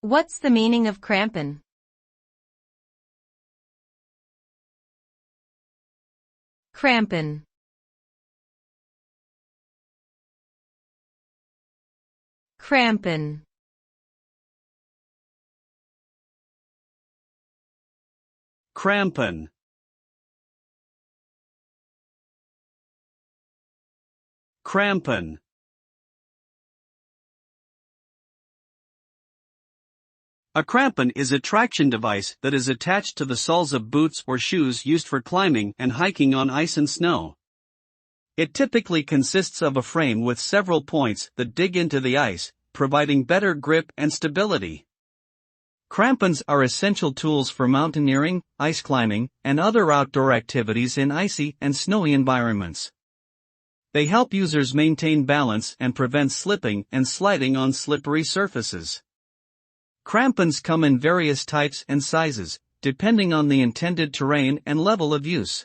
What's the meaning of crampon? Crampon. Crampon. Crampon. Crampon. A crampon is a traction device that is attached to the soles of boots or shoes used for climbing and hiking on ice and snow. It typically consists of a frame with several points that dig into the ice, providing better grip and stability. Crampons are essential tools for mountaineering, ice climbing, and other outdoor activities in icy and snowy environments. They help users maintain balance and prevent slipping and sliding on slippery surfaces. Crampons come in various types and sizes, depending on the intended terrain and level of use.